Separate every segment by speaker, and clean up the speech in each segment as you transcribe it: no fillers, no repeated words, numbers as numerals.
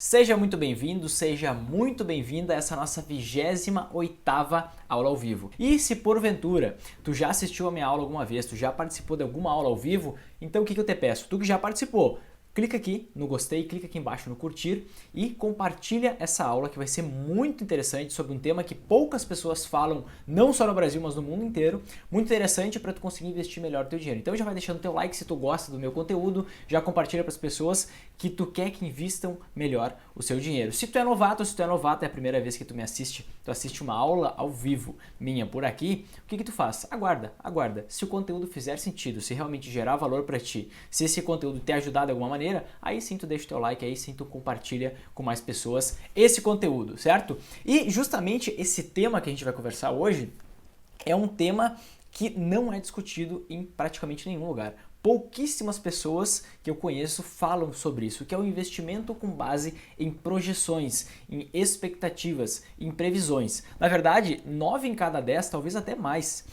Speaker 1: Seja muito bem-vindo, seja muito bem-vinda a essa nossa 28ª aula ao vivo. E se porventura tu já assistiu a minha aula alguma vez, tu já participou de alguma aula ao vivo, então o que eu te peço? Tu que já participou, clica aqui no gostei, clica aqui embaixo no curtir e compartilha essa aula que vai ser muito interessante sobre um tema que poucas pessoas falam, não só no Brasil, mas no mundo inteiro. Muito interessante para tu conseguir investir melhor o teu dinheiro. Então já vai deixando teu like se tu gosta do meu conteúdo, já compartilha para as pessoas que tu quer que invistam melhor o seu dinheiro. Se tu é novato, é a primeira vez que tu me assiste, tu assiste uma aula ao vivo minha por aqui, o que tu faz? Aguarda. Se o conteúdo fizer sentido, se realmente gerar valor para ti, se esse conteúdo te ajudar de alguma maneira, aí sim tu deixa o teu like, aí sim tu compartilha com mais pessoas esse conteúdo, certo? E justamente esse tema que a gente vai conversar hoje é um tema que não é discutido em praticamente nenhum lugar. Pouquíssimas pessoas que eu conheço falam sobre isso, que é o investimento com base em projeções, em expectativas, em previsões. Na verdade, 9 em cada 10, talvez até mais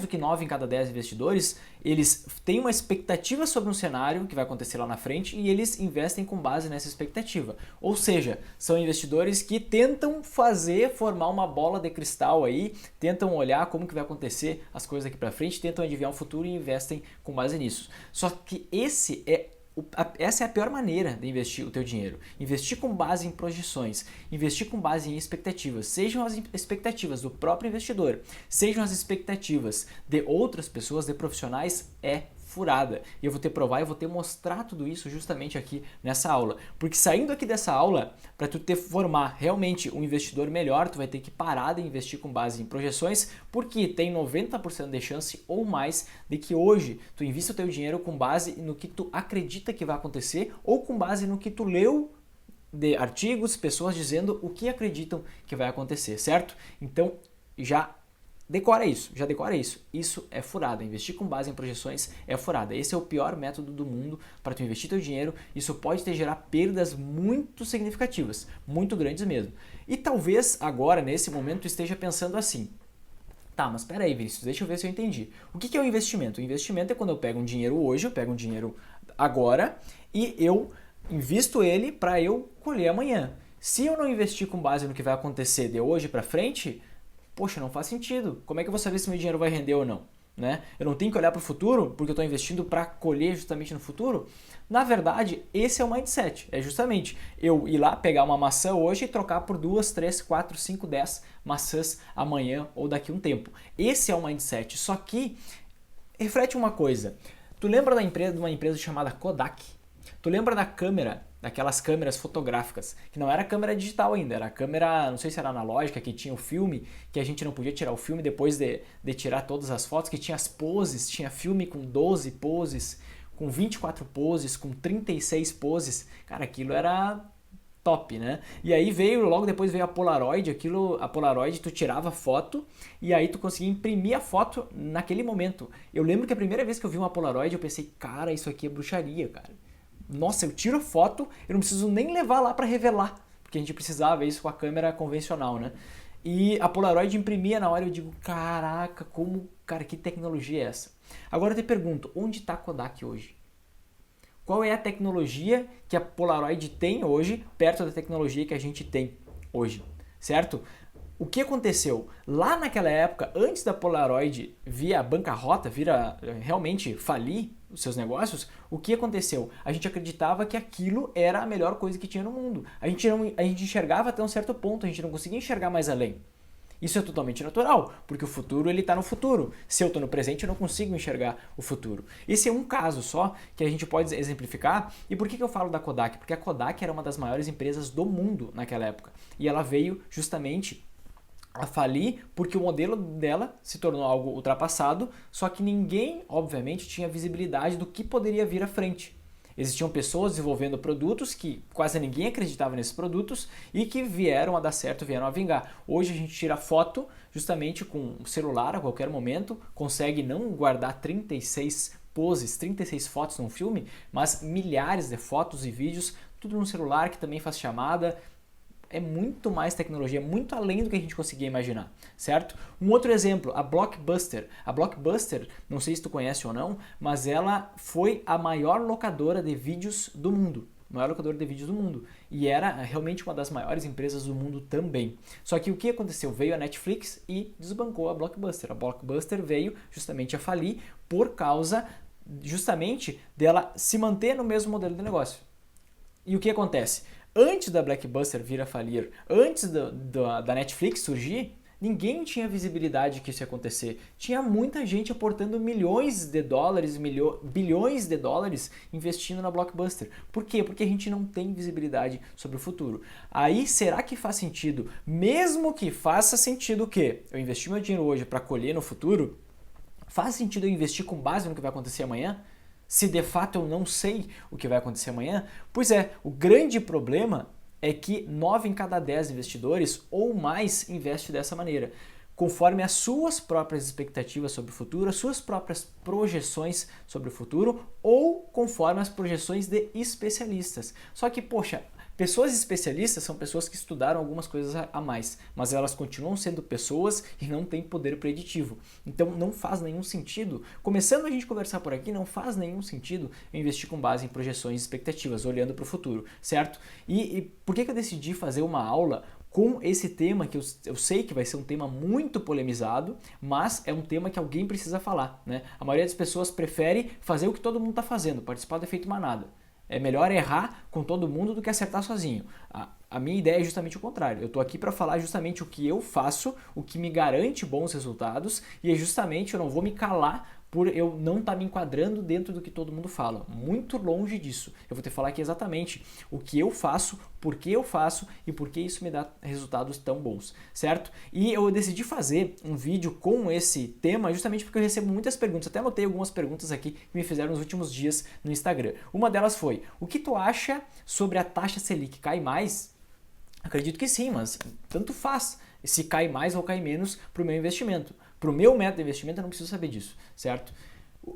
Speaker 1: do que 9 em cada 10 investidores, eles têm uma expectativa sobre um cenário que vai acontecer lá na frente e eles investem com base nessa expectativa. Ou seja, são investidores que tentam formar uma bola de cristal aí, tentam olhar como que vai acontecer as coisas daqui para frente, tentam adivinhar o futuro e investem com base nisso. Só que essa é a pior maneira de investir o teu dinheiro. Investir com base em projeções, investir com base em expectativas, sejam as expectativas do próprio investidor, sejam as expectativas de outras pessoas, de profissionais, é furada. E eu vou te provar, eu vou te mostrar tudo isso justamente aqui nessa aula. Porque saindo aqui dessa aula, para tu te formar realmente um investidor melhor, tu vai ter que parar de investir com base em projeções, porque tem 90% de chance ou mais de que hoje tu invista o teu dinheiro com base no que tu acredita que vai acontecer ou com base no que tu leu de artigos, pessoas dizendo o que acreditam que vai acontecer, certo? Então, já decora isso. Isso é furada. Investir com base em projeções é furada. Esse é o pior método do mundo para tu investir teu dinheiro. Isso pode te gerar perdas muito significativas, muito grandes mesmo. E talvez agora, nesse momento, tu esteja pensando assim: tá, mas peraí, Vinícius, deixa eu ver se eu entendi. O que é o investimento? O investimento é quando eu pego um dinheiro hoje, eu pego um dinheiro agora e eu invisto ele para eu colher amanhã. Se eu não investir com base no que vai acontecer de hoje para frente, poxa, não faz sentido. Como é que eu vou saber se meu dinheiro vai render ou não? Né? Eu não tenho que olhar para o futuro porque eu estou investindo para colher justamente no futuro? Na verdade, esse é o mindset. É justamente eu ir lá pegar uma maçã hoje e trocar por 2, 3, 4, 5, 10 maçãs amanhã ou daqui a um tempo. Esse é o mindset. Só que, reflete uma coisa. Tu lembra de uma empresa chamada Kodak? Tu lembra da câmera, daquelas câmeras fotográficas, que não era câmera digital ainda, era câmera, não sei se era analógica, que tinha o filme, que a gente não podia tirar o filme depois de tirar todas as fotos, que tinha as poses, tinha filme com 12 poses, com 24 poses, com 36 poses. Cara, aquilo era top, né? E aí logo depois veio a Polaroid, a Polaroid tu tirava foto e aí tu conseguia imprimir a foto naquele momento. Eu lembro que a primeira vez que eu vi uma Polaroid eu pensei, cara, isso aqui é bruxaria, cara. Nossa, eu tiro a foto, eu não preciso nem levar lá para revelar, porque a gente precisava isso com a câmera convencional, né? E a Polaroid imprimia na hora, eu digo, caraca, cara, que tecnologia é essa? Agora eu te pergunto, onde está a Kodak hoje? Qual é a tecnologia que a Polaroid tem hoje, perto da tecnologia que a gente tem hoje, certo? O que aconteceu? Lá naquela época, antes da Polaroid vir a bancarrota, realmente falir os seus negócios, o que aconteceu? A gente acreditava que aquilo era a melhor coisa que tinha no mundo. A gente enxergava até um certo ponto, a gente não conseguia enxergar mais além. Isso é totalmente natural, porque o futuro ele está no futuro. Se eu estou no presente, eu não consigo enxergar o futuro. Esse é um caso só que a gente pode exemplificar. E por que eu falo da Kodak? Porque a Kodak era uma das maiores empresas do mundo naquela época. E ela veio justamente a falir porque o modelo dela se tornou algo ultrapassado, só que ninguém, obviamente, tinha visibilidade do que poderia vir à frente. Existiam pessoas desenvolvendo produtos que quase ninguém acreditava nesses produtos e que vieram a dar certo, vieram a vingar. Hoje a gente tira foto justamente com o celular a qualquer momento, consegue não guardar 36 poses, 36 fotos num filme, mas milhares de fotos e vídeos, tudo no celular que também faz chamada. É muito mais tecnologia, muito além do que a gente conseguia imaginar, certo? Um outro exemplo, a Blockbuster. A Blockbuster, não sei se tu conhece ou não, mas ela foi a maior locadora de vídeos do mundo. maior locadora de vídeos do mundo. E era realmente uma das maiores empresas do mundo também. Só que o que aconteceu? Veio a Netflix e desbancou a Blockbuster. A Blockbuster veio justamente a falir por causa justamente dela se manter no mesmo modelo de negócio. E o que acontece? Antes da Blockbuster vir a falir, antes da Netflix surgir, ninguém tinha visibilidade que isso ia acontecer. Tinha muita gente aportando milhões de dólares, bilhões de dólares investindo na Blockbuster. Por quê? Porque a gente não tem visibilidade sobre o futuro. Aí, será que faz sentido? Mesmo que faça sentido o quê? Eu investi meu dinheiro hoje para colher no futuro, faz sentido eu investir com base no que vai acontecer amanhã? Se de fato eu não sei o que vai acontecer amanhã? Pois é, o grande problema é que 9 em cada 10 investidores ou mais investe dessa maneira, conforme as suas próprias expectativas sobre o futuro, as suas próprias projeções sobre o futuro ou conforme as projeções de especialistas. Só que, poxa, pessoas especialistas são pessoas que estudaram algumas coisas a mais, mas elas continuam sendo pessoas e não têm poder preditivo. Então não faz nenhum sentido, começando a gente conversar por aqui, não faz nenhum sentido eu investir com base em projeções e expectativas, olhando para o futuro, certo? E por que eu decidi fazer uma aula com esse tema, que eu sei que vai ser um tema muito polemizado, mas é um tema que alguém precisa falar, né? A maioria das pessoas prefere fazer o que todo mundo está fazendo, participar do efeito manada. É melhor errar com todo mundo do que acertar sozinho. A minha ideia é justamente o contrário. Eu estou aqui para falar justamente o que eu faço, o que me garante bons resultados, e é justamente eu não vou me calar por eu não estar me enquadrando dentro do que todo mundo fala. Muito longe disso. Eu vou te falar aqui exatamente o que eu faço, por que eu faço e por que isso me dá resultados tão bons, certo? E eu decidi fazer um vídeo com esse tema justamente porque eu recebo muitas perguntas. Até anotei algumas perguntas aqui que me fizeram nos últimos dias no Instagram. Uma delas foi: o que tu acha sobre a taxa Selic? Cai mais? Acredito que sim, mas tanto faz se cai mais ou cai menos para o meu investimento. Para o meu método de investimento eu não preciso saber disso, certo?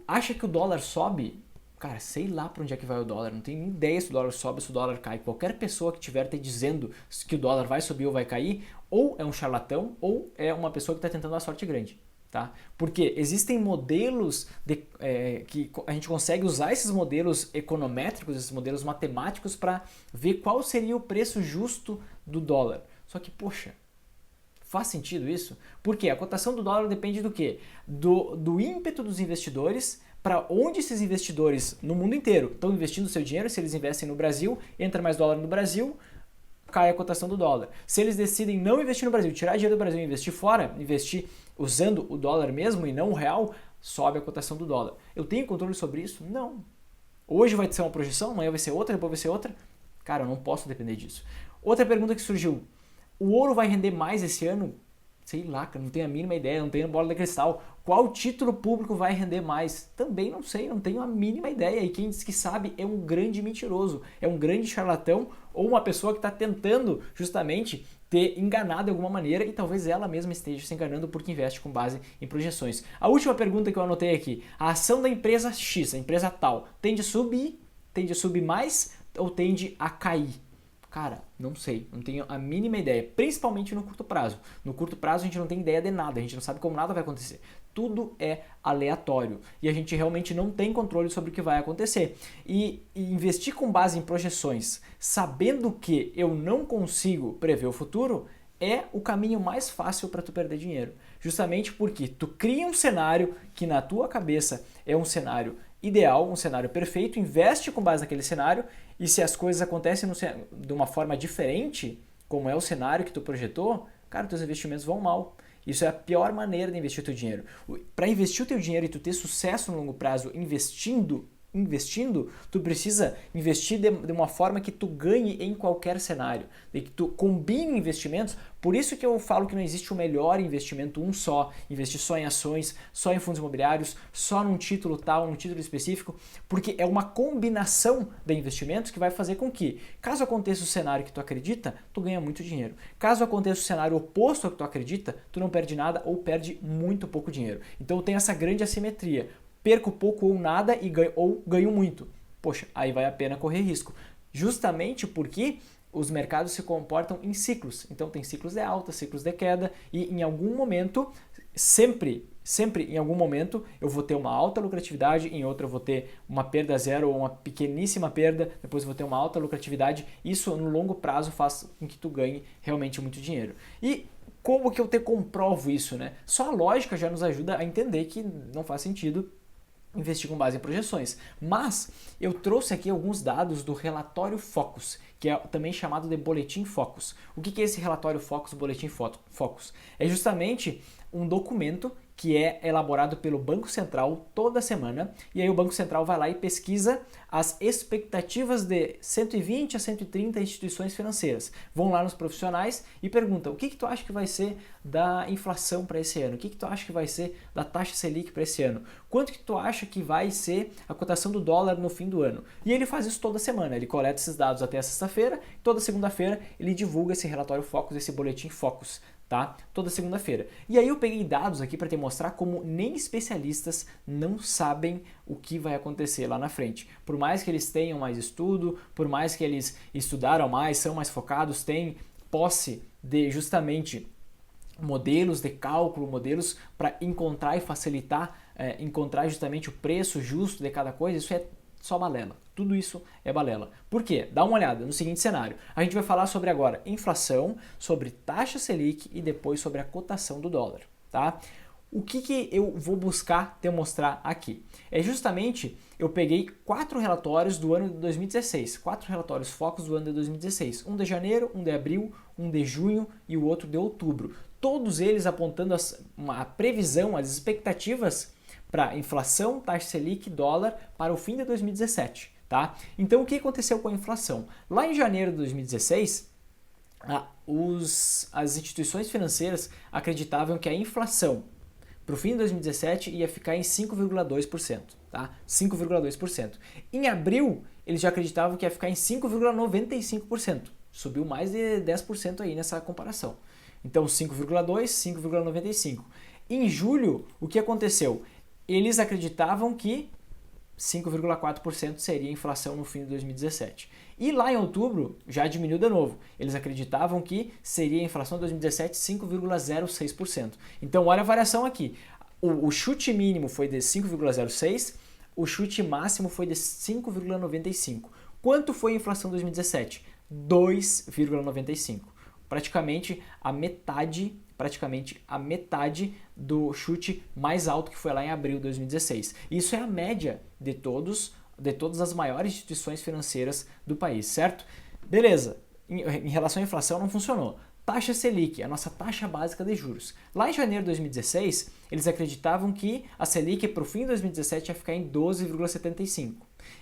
Speaker 1: Acha que o dólar sobe? Cara, sei lá para onde é que vai o dólar, não tenho nem ideia se o dólar sobe ou se o dólar cai. Qualquer pessoa que estiver te dizendo que o dólar vai subir ou vai cair, ou é um charlatão ou é uma pessoa que está tentando uma sorte grande. Tá? Porque existem modelos que a gente consegue usar esses modelos econométricos, esses modelos matemáticos para ver qual seria o preço justo do dólar. Só que, poxa, faz sentido isso? Porque a cotação do dólar depende do quê? Do ímpeto dos investidores, para onde esses investidores no mundo inteiro estão investindo seu dinheiro. Se eles investem no Brasil, entra mais dólar no Brasil, cai a cotação do dólar. Se eles decidem não investir no Brasil, tirar dinheiro do Brasil e investir fora, investir usando o dólar mesmo e não o real, sobe a cotação do dólar. Eu tenho controle sobre isso? Não. Hoje vai ser uma projeção, amanhã vai ser outra, depois vai ser outra. Cara, eu não posso depender disso. Outra pergunta que surgiu: o ouro vai render mais esse ano? Sei lá, cara, não tenho a mínima ideia, não tenho bola de cristal. Qual título público vai render mais? Também não sei, não tenho a mínima ideia. E quem diz que sabe é um grande mentiroso, é um grande charlatão ou uma pessoa que está tentando justamente ter enganado de alguma maneira e talvez ela mesma esteja se enganando porque investe com base em projeções. A última pergunta que eu anotei aqui: a ação da empresa X, a empresa tal, tende a subir mais ou tende a cair? Cara, não sei, não tenho a mínima ideia, principalmente no curto prazo. No curto prazo a gente não tem ideia de nada, a gente não sabe como nada vai acontecer. Tudo é aleatório e a gente realmente não tem controle sobre o que vai acontecer. E investir com base em projeções, sabendo que eu não consigo prever o futuro, é o caminho mais fácil para tu perder dinheiro. Justamente porque tu cria um cenário que na tua cabeça é um cenário ideal, um cenário perfeito, investe com base naquele cenário e se as coisas acontecem de uma forma diferente, como é o cenário que tu projetou, cara, teus investimentos vão mal. Isso é a pior maneira de investir o teu dinheiro. Para investir o teu dinheiro e tu ter sucesso no longo prazo investindo, tu precisa investir de uma forma que tu ganhe em qualquer cenário, de que tu combine investimentos. Por isso que eu falo que não existe o melhor investimento, um só, investir só em ações, só em fundos imobiliários, só num título tal, num título específico, porque é uma combinação de investimentos que vai fazer com que, caso aconteça o cenário que tu acredita, tu ganha muito dinheiro. Caso aconteça o cenário oposto ao que tu acredita, tu não perde nada ou perde muito pouco dinheiro. Então tem essa grande assimetria. Perco pouco ou nada ou ganho muito. Poxa, aí vai a pena correr risco. Justamente porque os mercados se comportam em ciclos. Então tem ciclos de alta, ciclos de queda e em algum momento sempre em algum momento eu vou ter uma alta lucratividade, em outro eu vou ter uma perda zero ou uma pequeníssima perda, depois eu vou ter uma alta lucratividade. Isso no longo prazo faz com que tu ganhe realmente muito dinheiro. E como que eu te comprovo isso, né? Só a lógica já nos ajuda a entender que não faz sentido investir com base em projeções. Mas eu trouxe aqui alguns dados do relatório Focus, que é também chamado de Boletim Focus. O que é esse relatório Focus, Boletim Focus? É justamente um documento que é elaborado pelo Banco Central toda semana, e aí o Banco Central vai lá e pesquisa as expectativas de 120 a 130 instituições financeiras. Vão lá nos profissionais e perguntam: o que tu acha que vai ser da inflação para esse ano? O que tu acha que vai ser da taxa Selic para esse ano? Quanto que tu acha que vai ser a cotação do dólar no fim do ano? E ele faz isso toda semana, ele coleta esses dados até a sexta-feira, toda segunda-feira ele divulga esse relatório Focus, esse boletim Focus, tá? Toda segunda-feira. E aí eu peguei dados aqui para te mostrar como nem especialistas não sabem o que vai acontecer lá na frente. Por mais que eles tenham mais estudo, por mais que eles estudaram mais, são mais focados, têm posse de justamente modelos de cálculo, modelos para encontrar e facilitar, encontrar justamente o preço justo de cada coisa, isso é só balela. Tudo isso é balela. Por quê? Dá uma olhada no seguinte cenário. A gente vai falar sobre agora inflação, sobre taxa Selic e depois sobre a cotação do dólar, tá? O que eu vou buscar te mostrar aqui? É justamente, eu peguei 4 relatórios do ano de 2016, 4 relatórios focos do ano de 2016, um de janeiro, um de abril, um de junho e o outro de outubro. Todos eles apontando a previsão, as expectativas para inflação, taxa Selic, dólar para o fim de 2017. Tá? Então o que aconteceu com a inflação? Lá em janeiro de 2016, as instituições financeiras acreditavam que a inflação para o fim de 2017 ia ficar em 5,2%. Tá? 5,2%. Em abril, eles já acreditavam que ia ficar em 5,95%. Subiu mais de 10% aí nessa comparação. Então 5,2%, 5,95%. Em julho, o que aconteceu? Eles acreditavam que 5,4% seria a inflação no fim de 2017. E lá em outubro já diminuiu de novo. Eles acreditavam que seria a inflação de 2017 5,06%. Então olha a variação aqui. O chute mínimo foi de 5,06%, o chute máximo foi de 5,95%. Quanto foi a inflação de 2017? 2,95%. Praticamente a metade do chute mais alto que foi lá em abril de 2016. Isso é a média de todas as maiores instituições financeiras do país, certo? Beleza, em relação à inflação não funcionou. Taxa Selic, a nossa taxa básica de juros. Lá em janeiro de 2016, eles acreditavam que a Selic para o fim de 2017 ia ficar em 12,75%.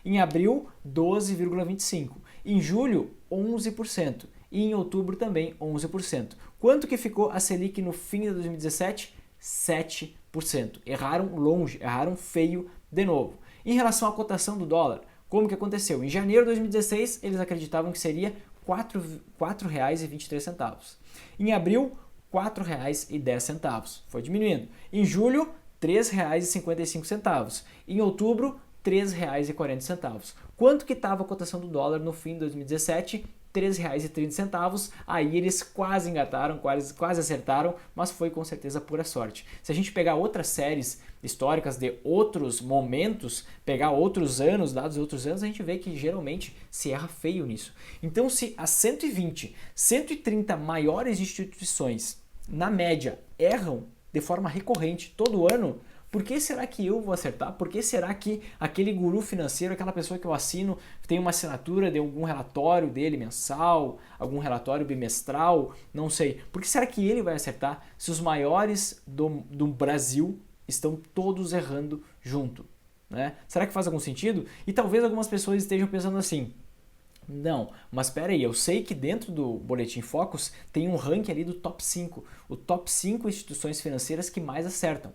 Speaker 1: Em abril, 12,25%. Em julho, 11%. E em outubro também 11%. Quanto que ficou a Selic no fim de 2017? 7%. Erraram longe, erraram feio de novo. Em relação à cotação do dólar, como que aconteceu? Em janeiro de 2016, eles acreditavam que seria R$ 4,23. Em abril, R$ 4,10. Foi diminuindo. Em julho, R$ 3,55. Em outubro, R$ 3,40. Quanto que estava a cotação do dólar no fim de 2017? R$ 3,30, aí eles quase engataram, quase acertaram, mas foi com certeza pura sorte. Se a gente pegar outras séries históricas de outros momentos, pegar outros anos, dados de outros anos, a gente vê que geralmente se erra feio nisso. Então se as 120, 130 maiores instituições, na média, erram de forma recorrente todo ano, por que será que eu vou acertar? Por que será que aquele guru financeiro, aquela pessoa que eu assino, tem uma assinatura de algum relatório dele mensal, algum relatório bimestral, não sei. Por que será que ele vai acertar se os maiores do Brasil estão todos errando junto? Né? Será que faz algum sentido? E talvez algumas pessoas estejam pensando assim: não, mas espera aí, eu sei que dentro do Boletim Focus tem um ranking ali do top 5, o top 5 instituições financeiras que mais acertam.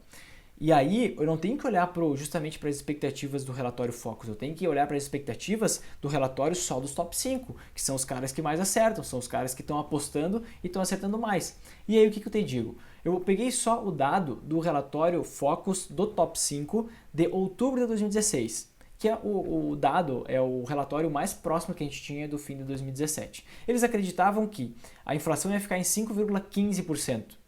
Speaker 1: E aí eu não tenho que olhar justamente para as expectativas do relatório Focus, eu tenho que olhar para as expectativas do relatório só dos top 5, que são os caras que mais acertam, são os caras que estão apostando e estão acertando mais. E aí o que eu te digo? Eu peguei só o dado do relatório Focus do top 5 de outubro de 2016, que é o dado, é o relatório mais próximo que a gente tinha do fim de 2017. Eles acreditavam que a inflação ia ficar em 5,15%.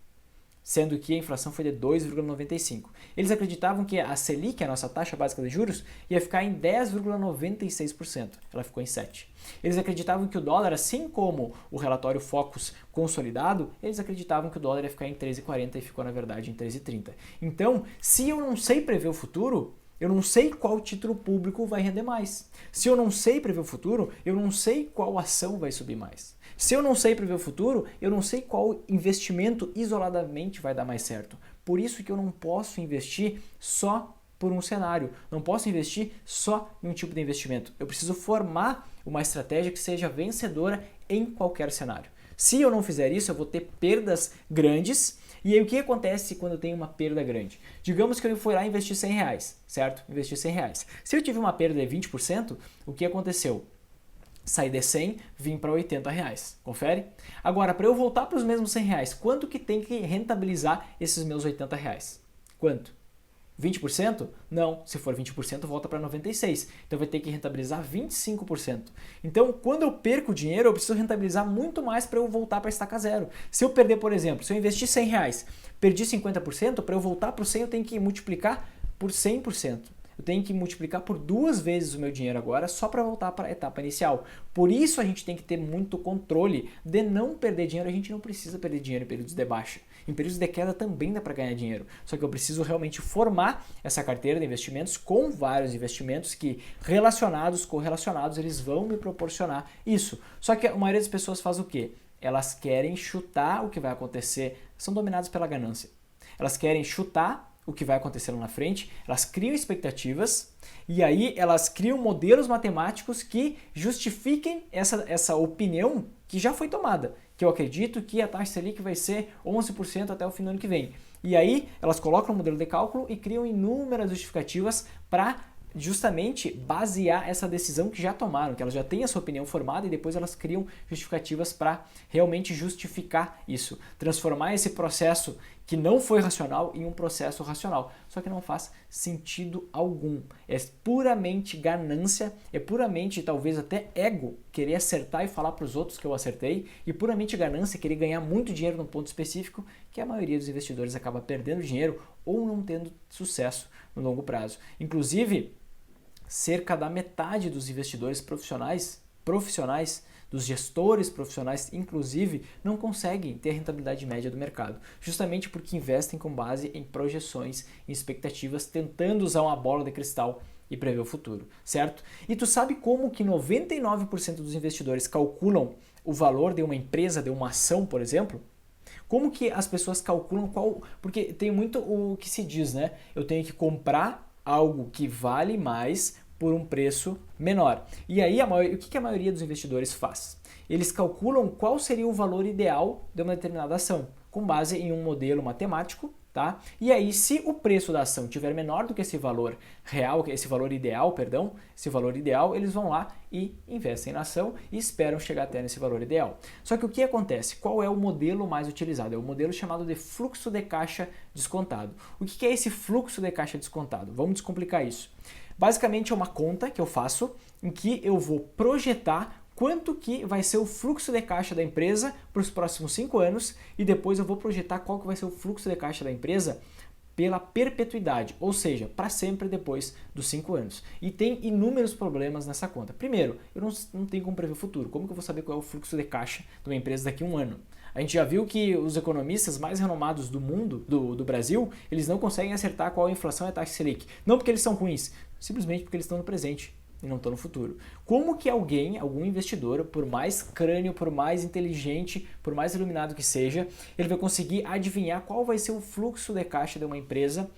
Speaker 1: sendo que a inflação foi de 2,95%. Eles acreditavam que a Selic, a nossa taxa básica de juros, ia ficar em 10,96%. Ela ficou em 7%. Eles acreditavam que o dólar, assim como o relatório Focus consolidado, eles acreditavam que o dólar ia ficar em 13,40 e ficou, na verdade, em 13,30. Então, se eu não sei prever o futuro, eu não sei qual título público vai render mais. Se eu não sei prever o futuro, eu não sei qual ação vai subir mais. Se eu não sei prever o futuro, eu não sei qual investimento isoladamente vai dar mais certo. Por isso que eu não posso investir só por um cenário. Não posso investir só em um tipo de investimento. Eu preciso formar uma estratégia que seja vencedora em qualquer cenário. Se eu não fizer isso, eu vou ter perdas grandes. E aí o que acontece quando eu tenho uma perda grande? Digamos que eu fui lá investir R$100, certo? Investi R$100. Se eu tive uma perda de 20%, o que aconteceu? Saí de 100, vim para R$80. Confere? Agora, para eu voltar para os mesmos R$100, quanto que tem que rentabilizar esses meus R$80? Quanto? 20%? Não, se for 20% volta para 96%, então vai ter que rentabilizar 25%. Então, quando eu perco dinheiro, eu preciso rentabilizar muito mais para eu voltar para estaca zero. Se eu perder, por exemplo, se eu investir R$100, perdi 50%, para eu voltar para o 100 eu tenho que multiplicar por 100%. Eu tenho que multiplicar por 2 vezes o meu dinheiro agora só para voltar para a etapa inicial. Por isso a gente tem que ter muito controle de não perder dinheiro. A gente não precisa perder dinheiro em períodos de baixa. Em períodos de queda também dá para ganhar dinheiro. Só que eu preciso realmente formar essa carteira de investimentos com vários investimentos que relacionados, correlacionados, eles vão me proporcionar isso. Só que a maioria das pessoas faz o quê? Elas querem chutar o que vai acontecer, são dominadas pela ganância. Elas querem chutar o que vai acontecer lá na frente, elas criam expectativas e aí elas criam modelos matemáticos que justifiquem essa opinião que já foi tomada, que eu acredito que a taxa Selic vai ser 11% até o fim do ano que vem. E aí elas colocam o modelo de cálculo e criam inúmeras justificativas para justamente basear essa decisão que já tomaram, que elas já têm a sua opinião formada e depois elas criam justificativas para realmente justificar isso, transformar esse processo que não foi racional em um processo racional, só que não faz sentido algum, é puramente ganância, é puramente talvez até ego, querer acertar e falar para os outros que eu acertei, e puramente ganância, querer ganhar muito dinheiro num ponto específico, que a maioria dos investidores acaba perdendo dinheiro ou não tendo sucesso no longo prazo. Inclusive, cerca da metade dos investidores profissionais, dos gestores profissionais, inclusive, não conseguem ter a rentabilidade média do mercado, justamente porque investem com base em projeções, em expectativas, tentando usar uma bola de cristal e prever o futuro, certo? E tu sabe como que 99% dos investidores calculam o valor de uma empresa, de uma ação, por exemplo? Como que as pessoas calculam qual... Porque tem muito o que se diz, né? Eu tenho que comprar algo que vale mais por um preço menor. E aí, o que a maioria dos investidores faz? Eles calculam qual seria o valor ideal de uma determinada ação, com base em um modelo matemático, tá? E aí, se o preço da ação tiver menor do que esse valor real, esse valor ideal, eles vão lá e investem na ação e esperam chegar até nesse valor ideal. Só que o que acontece? Qual é o modelo mais utilizado? É o modelo chamado de fluxo de caixa descontado. O que é esse fluxo de caixa descontado? Vamos descomplicar isso. Basicamente é uma conta que eu faço em que eu vou projetar quanto que vai ser o fluxo de caixa da empresa para os próximos 5 anos e depois eu vou projetar qual que vai ser o fluxo de caixa da empresa pela perpetuidade, ou seja, para sempre depois dos 5 anos. E tem inúmeros problemas nessa conta. Primeiro, eu não tenho como prever o futuro. Como que eu vou saber qual é o fluxo de caixa de uma empresa daqui a um ano? A gente já viu que os economistas mais renomados do mundo, do Brasil, eles não conseguem acertar qual a inflação e a taxa Selic. Não porque eles são ruins, simplesmente porque eles estão no presente e não estão no futuro. Como que algum investidor, por mais crânio, por mais inteligente, por mais iluminado que seja, ele vai conseguir adivinhar qual vai ser o fluxo de caixa de uma empresa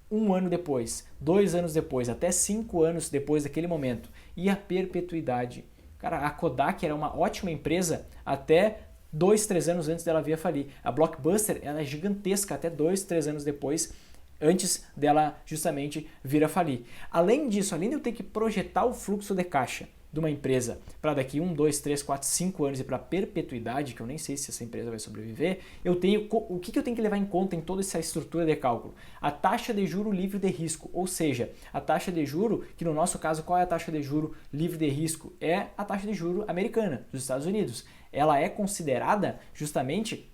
Speaker 1: 1 ano depois, 2 anos depois, até 5 anos depois daquele momento? E a perpetuidade? Cara, a Kodak era uma ótima empresa até 2, 3 anos antes dela vir a falir. A Blockbuster ela é gigantesca até 2, 3 anos depois, antes dela justamente vir a falir. Além disso, além de eu ter que projetar o fluxo de caixa de uma empresa para daqui 1, 2, 3, 4, 5 anos e para perpetuidade, que eu nem sei se essa empresa vai sobreviver, o que eu tenho que levar em conta em toda essa estrutura de cálculo? A taxa de juro livre de risco, ou seja, a taxa de juro, que no nosso caso, qual é a taxa de juro livre de risco? É a taxa de juro americana, dos Estados Unidos. Ela é considerada justamente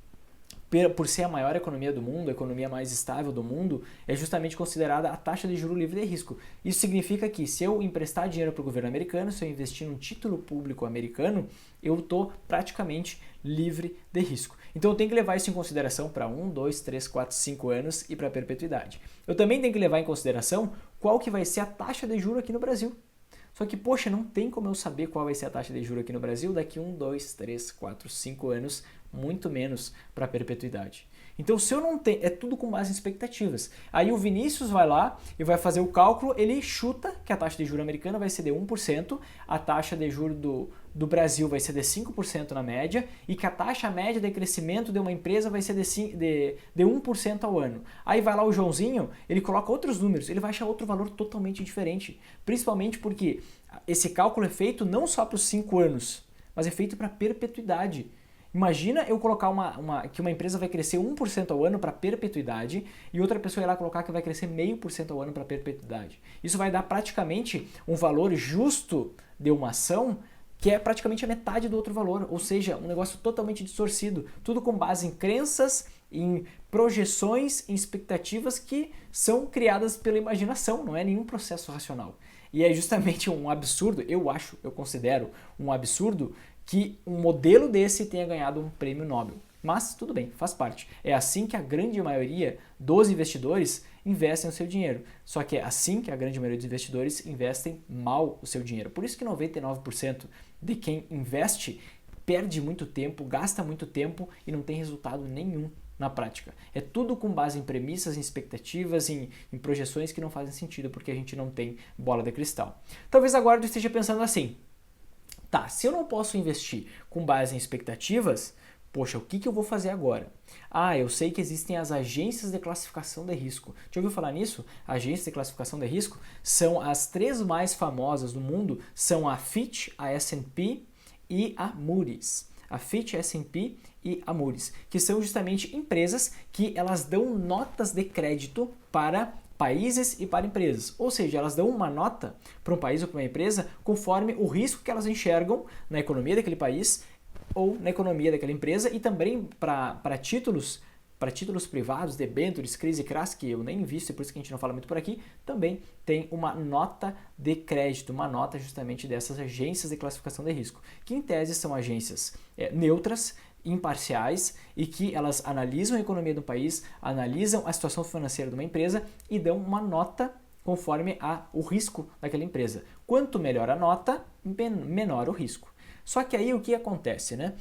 Speaker 1: por ser a maior economia do mundo, a economia mais estável do mundo, é justamente considerada a taxa de juros livre de risco. Isso significa que se eu emprestar dinheiro para o governo americano, se eu investir num título público americano, eu estou praticamente livre de risco. Então eu tenho que levar isso em consideração para 1, 2, 3, 4, 5 anos e para perpetuidade. Eu também tenho que levar em consideração qual que vai ser a taxa de juros aqui no Brasil. Só que, poxa, não tem como eu saber qual vai ser a taxa de juros aqui no Brasil daqui 1, 2, 3, 4, 5 anos, muito menos para perpetuidade. Então, se eu não tenho, é tudo com base em expectativas. Aí o Vinícius vai lá e vai fazer o cálculo, ele chuta que a taxa de juros americana vai ser de 1%, a taxa de juros do Brasil vai ser de 5% na média, e que a taxa média de crescimento de uma empresa vai ser de 1% ao ano. Aí vai lá o Joãozinho, ele coloca outros números, ele vai achar outro valor totalmente diferente. Principalmente porque esse cálculo é feito não só para os 5 anos, mas é feito para perpetuidade. Imagina eu colocar que uma empresa vai crescer 1% ao ano para perpetuidade e outra pessoa ir lá colocar que vai crescer 0,5% ao ano para perpetuidade. Isso vai dar praticamente um valor justo de uma ação que é praticamente a metade do outro valor, ou seja, um negócio totalmente distorcido, tudo com base em crenças, em projeções, em expectativas que são criadas pela imaginação, não é nenhum processo racional. E é justamente um absurdo, eu considero um absurdo que um modelo desse tenha ganhado um prêmio Nobel. Mas tudo bem, faz parte. É assim que a grande maioria dos investidores investem o seu dinheiro. Só que é assim que a grande maioria dos investidores investem mal o seu dinheiro. Por isso que 99% de quem investe perde muito tempo, gasta muito tempo e não tem resultado nenhum na prática. É tudo com base em premissas, em expectativas, em projeções que não fazem sentido porque a gente não tem bola de cristal. Talvez agora tu esteja pensando assim, tá, se eu não posso investir com base em expectativas, poxa, o que eu vou fazer agora? Ah, eu sei que existem as agências de classificação de risco. Já ouviu falar nisso? Agências de classificação de risco são as 3 mais famosas do mundo, são a Fitch, a S&P e a Moody's. A Fitch, a S&P e a Moody's, que são justamente empresas que elas dão notas de crédito para países e para empresas. Ou seja, elas dão uma nota para um país ou para uma empresa conforme o risco que elas enxergam na economia daquele país ou na economia daquela empresa e também para títulos privados, debêntures, CRIs e CRAs, que eu nem invisto, por isso que a gente não fala muito por aqui, também tem uma nota de crédito, uma nota justamente dessas agências de classificação de risco, que em tese são agências neutras, imparciais e que elas analisam a economia do país, analisam a situação financeira de uma empresa e dão uma nota conforme o risco daquela empresa. Quanto melhor a nota, menor o risco. Só que aí o que acontece, né?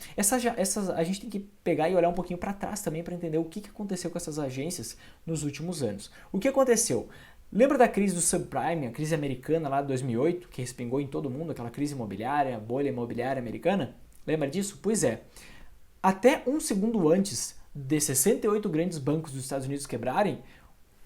Speaker 1: A gente tem que pegar e olhar um pouquinho para trás também para entender o que aconteceu com essas agências nos últimos anos. O que aconteceu? Lembra da crise do subprime, a crise americana lá de 2008, que respingou em todo mundo, aquela crise imobiliária, a bolha imobiliária americana? Lembra disso? Pois é. Até um segundo antes de 68 grandes bancos dos Estados Unidos quebrarem,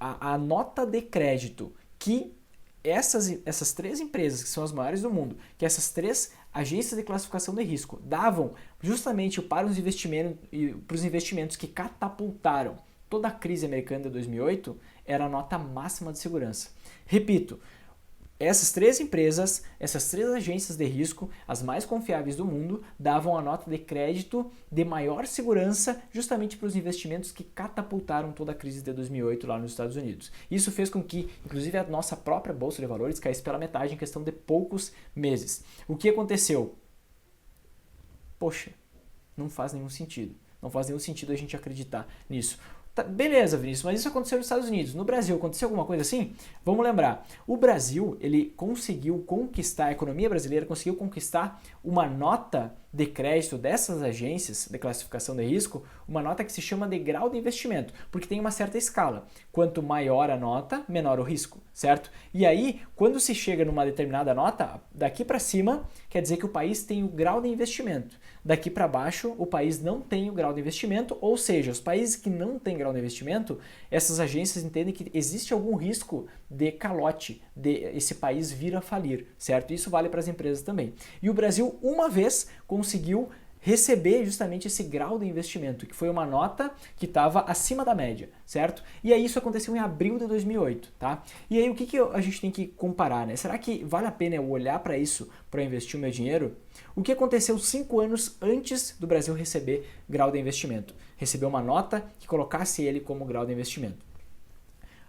Speaker 1: a nota de crédito que essas 3 empresas, que são as maiores do mundo, que essas 3 agências de classificação de risco davam justamente para os investimentos que catapultaram toda a crise americana de 2008, era a nota máxima de segurança. Repito, essas 3 empresas, essas 3 agências de risco, as mais confiáveis do mundo, davam a nota de crédito de maior segurança justamente para os investimentos que catapultaram toda a crise de 2008 lá nos Estados Unidos. Isso fez com que, inclusive, a nossa própria Bolsa de Valores caísse pela metade em questão de poucos meses. O que aconteceu? Poxa, não faz nenhum sentido. Não faz nenhum sentido a gente acreditar nisso. Beleza, Vinícius, mas isso aconteceu nos Estados Unidos. No Brasil, aconteceu alguma coisa assim? Vamos lembrar. O Brasil, ele conseguiu conquistar, a economia brasileira conseguiu conquistar uma nota de crédito dessas agências de classificação de risco, uma nota que se chama de grau de investimento, porque tem uma certa escala. Quanto maior a nota, menor o risco, certo? E aí, quando se chega numa determinada nota, daqui para cima, quer dizer que o país tem o grau de investimento. Daqui para baixo, o país não tem o grau de investimento, ou seja, os países que não têm grau de investimento, essas agências entendem que existe algum risco de calote, de esse país vir a falir, certo? Isso vale para as empresas também. E o Brasil, uma vez, conseguiu receber justamente esse grau de investimento, que foi uma nota que estava acima da média, certo? E aí isso aconteceu em abril de 2008, tá? E aí o que a gente tem que comparar, né? Será que vale a pena eu olhar para isso para investir o meu dinheiro? O que aconteceu 5 anos antes do Brasil receber grau de investimento? Receber uma nota que colocasse ele como grau de investimento.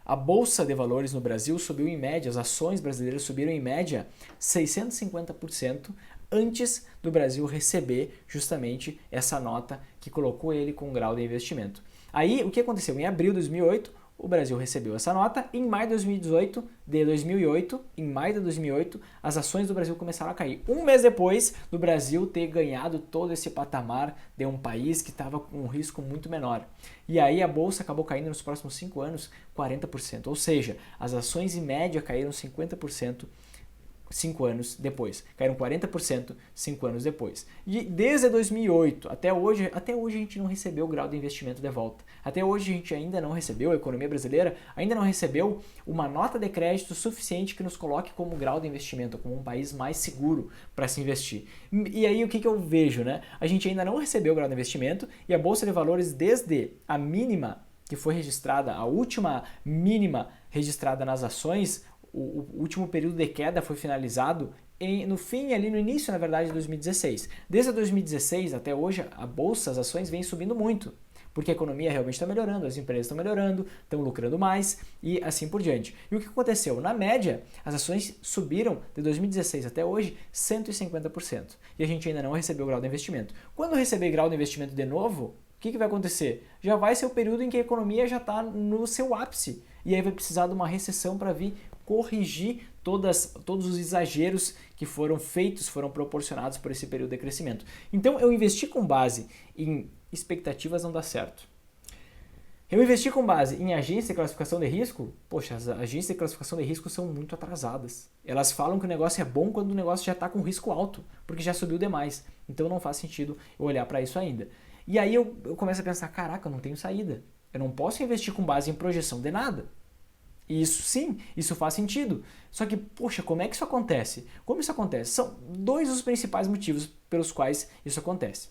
Speaker 1: A Bolsa de Valores no Brasil subiu em média, as ações brasileiras subiram em média 650% antes do Brasil receber justamente essa nota que colocou ele com um grau de investimento. Aí, o que aconteceu? Em abril de 2008, o Brasil recebeu essa nota. Em maio de 2008, as ações do Brasil começaram a cair. Um mês depois do Brasil ter ganhado todo esse patamar de um país que estava com um risco muito menor. E aí a Bolsa acabou caindo nos próximos 5 anos 40%. Ou seja, as ações em média caíram 50% 5 anos depois. Caíram 40% 5 anos depois. E desde 2008 até hoje a gente não recebeu o grau de investimento de volta. Até hoje a gente ainda não recebeu, a economia brasileira ainda não recebeu uma nota de crédito suficiente que nos coloque como grau de investimento, como um país mais seguro para se investir. E aí o que eu vejo, né? A gente ainda não recebeu o grau de investimento e a Bolsa de Valores, desde a mínima que foi registrada, a última mínima registrada nas ações, o último período de queda foi finalizado no início, na verdade, de 2016. Desde 2016 até hoje, a bolsa, as ações vêm subindo muito, porque a economia realmente está melhorando, as empresas estão melhorando, estão lucrando mais e assim por diante. E o que aconteceu? Na média, as ações subiram de 2016 até hoje 150%. E a gente ainda não recebeu o grau de investimento. Quando receber grau de investimento de novo, o que vai acontecer? Já vai ser o período em que a economia já está no seu ápice. E aí vai precisar de uma recessão para vir corrigir todos os exageros que foram feitos, foram proporcionados por esse período de crescimento. Então, eu investi com base em expectativas não dá certo. Eu investi com base em agência de classificação de risco. Poxa, as agências de classificação de risco são muito atrasadas. Elas falam que o negócio é bom quando o negócio já está com risco alto, porque já subiu demais. Então, não faz sentido eu olhar para isso ainda. E aí eu começo a pensar, caraca, eu não tenho saída. Eu não posso investir com base em projeção de nada. E isso sim, isso faz sentido. Só que, poxa, como é que isso acontece? Como isso acontece? São dois os principais motivos pelos quais isso acontece.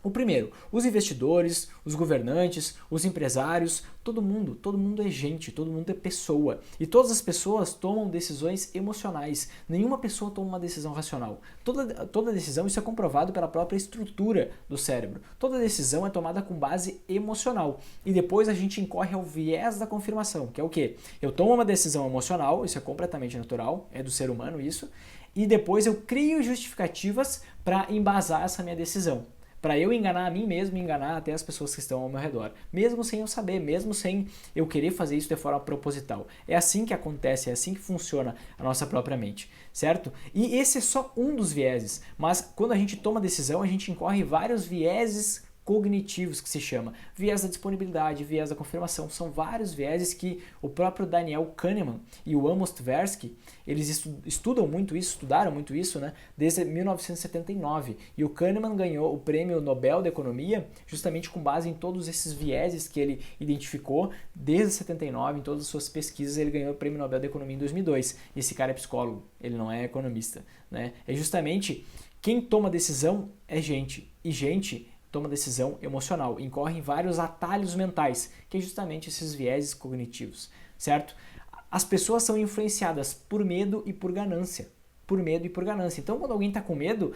Speaker 1: O primeiro, os investidores, os governantes, os empresários, todo mundo é gente, todo mundo é pessoa. E todas as pessoas tomam decisões emocionais. Nenhuma pessoa toma uma decisão racional. Toda decisão, isso é comprovado pela própria estrutura do cérebro. Toda decisão é tomada com base emocional. E depois a gente incorre ao viés da confirmação, que é o quê? Eu tomo uma decisão emocional, isso é completamente natural, é do ser humano isso, e depois eu crio justificativas para embasar essa minha decisão. Para eu enganar a mim mesmo e enganar até as pessoas que estão ao meu redor, mesmo sem eu saber, mesmo sem eu querer fazer isso de forma proposital. É assim que acontece, é assim que funciona a nossa própria mente, certo? E esse é só um dos vieses, mas quando a gente toma decisão, a gente incorre em vários vieses cognitivos, que se chama viés da disponibilidade, viés da confirmação. São vários vieses que o próprio Daniel Kahneman e o Amos Tversky, eles estudaram muito isso, né, desde 1979. E o Kahneman ganhou o prêmio Nobel da Economia justamente com base em todos esses vieses que ele identificou desde 79, em todas as suas pesquisas. Ele ganhou o prêmio Nobel da Economia em 2002. E esse cara é psicólogo, ele não é economista, né? É justamente quem toma decisão é gente, e gente toma decisão emocional, incorre em vários atalhos mentais, que é justamente esses vieses cognitivos, certo? As pessoas são influenciadas por medo e por ganância. Então, quando alguém está com medo,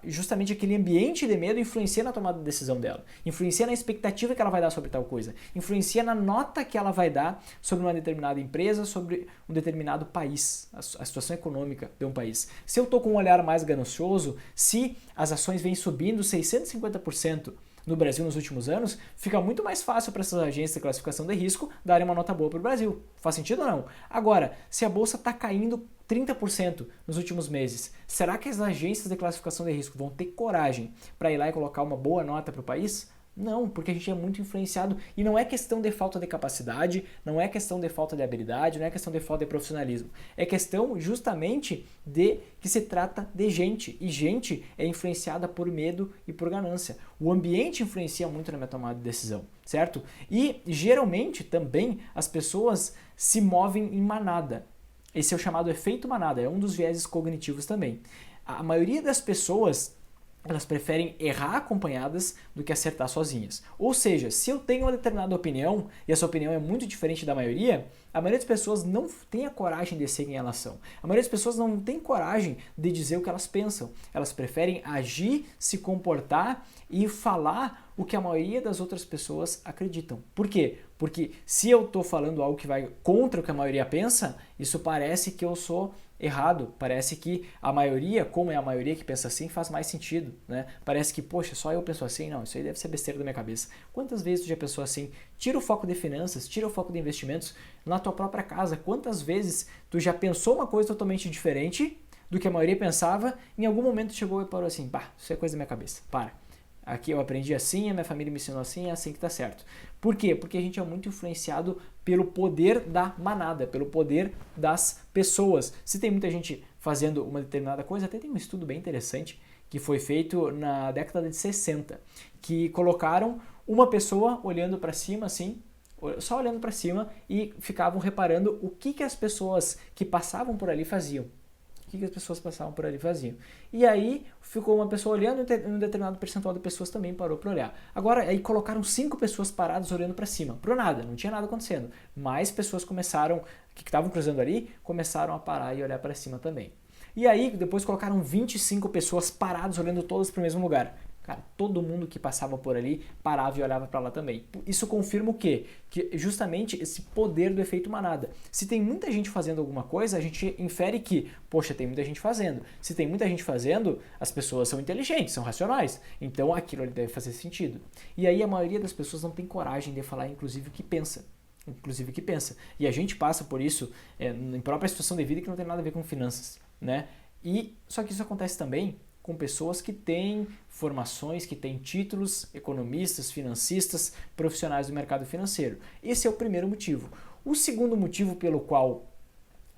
Speaker 1: justamente aquele ambiente de medo influencia na tomada de decisão dela, influencia na expectativa que ela vai dar sobre tal coisa, influencia na nota que ela vai dar sobre uma determinada empresa, sobre um determinado país, a situação econômica de um país. Se eu estou com um olhar mais ganancioso, se as ações vêm subindo 650% no Brasil nos últimos anos, fica muito mais fácil para essas agências de classificação de risco darem uma nota boa para o Brasil. Faz sentido ou não? Agora, se a bolsa está caindo 30% nos últimos meses, será que as agências de classificação de risco vão ter coragem para ir lá e colocar uma boa nota para o país? Não, porque a gente é muito influenciado e não é questão de falta de capacidade, não é questão de falta de habilidade, não é questão de falta de profissionalismo. É questão justamente de que se trata de gente, e gente é influenciada por medo e por ganância. O ambiente influencia muito na minha tomada de decisão, certo? E geralmente também as pessoas se movem em manada. Esse é o chamado efeito manada, é um dos vieses cognitivos também. A maioria das pessoas elas preferem errar acompanhadas do que acertar sozinhas. Ou seja, se eu tenho uma determinada opinião e essa opinião é muito diferente da maioria, a maioria das pessoas não tem a coragem de seguir em relação. A maioria das pessoas não tem coragem de dizer o que elas pensam. Elas preferem agir, se comportar e falar o que a maioria das outras pessoas acreditam. Por quê? Porque se eu estou falando algo que vai contra o que a maioria pensa, isso parece que eu sou errado, parece que a maioria, como é a maioria que pensa assim, faz mais sentido, né? Parece que, poxa, só eu penso assim, não, isso aí deve ser besteira da minha cabeça. Quantas vezes tu já pensou assim? Tira o foco de finanças, tira o foco de investimentos na tua própria casa. Quantas vezes tu já pensou uma coisa totalmente diferente do que a maioria pensava, em algum momento chegou e parou assim, pá, isso é coisa da minha cabeça, para. Aqui eu aprendi assim, a minha família me ensinou assim, é assim que tá certo. Por quê? Porque a gente é muito influenciado pelo poder da manada, pelo poder das pessoas. Se tem muita gente fazendo uma determinada coisa, até tem um estudo bem interessante que foi feito na década de 60, que colocaram uma pessoa olhando para cima assim, só olhando para cima e ficavam reparando o que as pessoas que passavam por ali faziam. O que as pessoas passavam por ali faziam. E aí ficou uma pessoa olhando e um determinado percentual de pessoas também parou para olhar. Agora, aí colocaram 5 pessoas paradas olhando para cima, pro nada, não tinha nada acontecendo. Mais pessoas começaram, que estavam cruzando ali, começaram a parar e olhar para cima também. E aí, depois colocaram 25 pessoas paradas olhando todas para o mesmo lugar. Cara, todo mundo que passava por ali parava e olhava para lá também. Isso confirma o quê? Que justamente esse poder do efeito manada. Se tem muita gente fazendo alguma coisa, a gente infere que, poxa, tem muita gente fazendo. Se tem muita gente fazendo, as pessoas são inteligentes, são racionais. Então aquilo ali deve fazer sentido. E aí a maioria das pessoas não tem coragem de falar, inclusive, o que pensa. E a gente passa por isso em própria situação de vida que não tem nada a ver com finanças, né? E só que isso acontece também com pessoas que têm formações, que têm títulos, economistas, financistas, profissionais do mercado financeiro. Esse é o primeiro motivo. O segundo motivo pelo qual